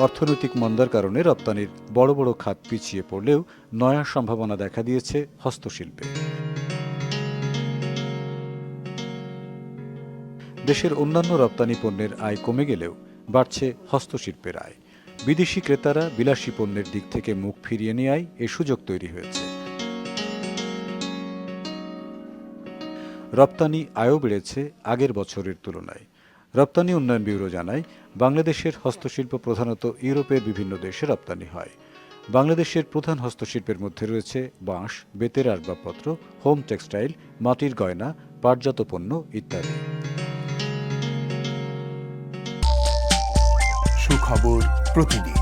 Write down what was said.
অর্থনৈতিক মন্দার কারণে রপ্তানির বড় বড় খাত পিছিয়ে পড়লেও নয়া সম্ভাবনা দেখা দিয়েছে হস্তশিল্পে। দেশের অন্যান্য রপ্তানি পণ্যের আয় কমে গেলেও বাড়ছে হস্তশিল্পের আয়। বিদেশি ক্রেতারা বিলাসী পণ্যের দিক থেকে মুখ ফিরিয়ে নেওয়ায় এ সুযোগ তৈরি হয়েছে। রপ্তানি আয়ও বেড়েছে আগের বছরের তুলনায়। রপ্তানি উন্নয়ন ব্যুরো জানায়, বাংলাদেশের হস্তশিল্প প্রধানত ইউরোপের বিভিন্ন দেশে রপ্তানি হয়। বাংলাদেশের প্রধান হস্তশিল্পের মধ্যে রয়েছে বাঁশ, বেতের আসবাবপত্র, হোম টেক্সটাইল, মাটির গয়না, পাটজাত পণ্য ইত্যাদি। সুখবর প্রতিদিন।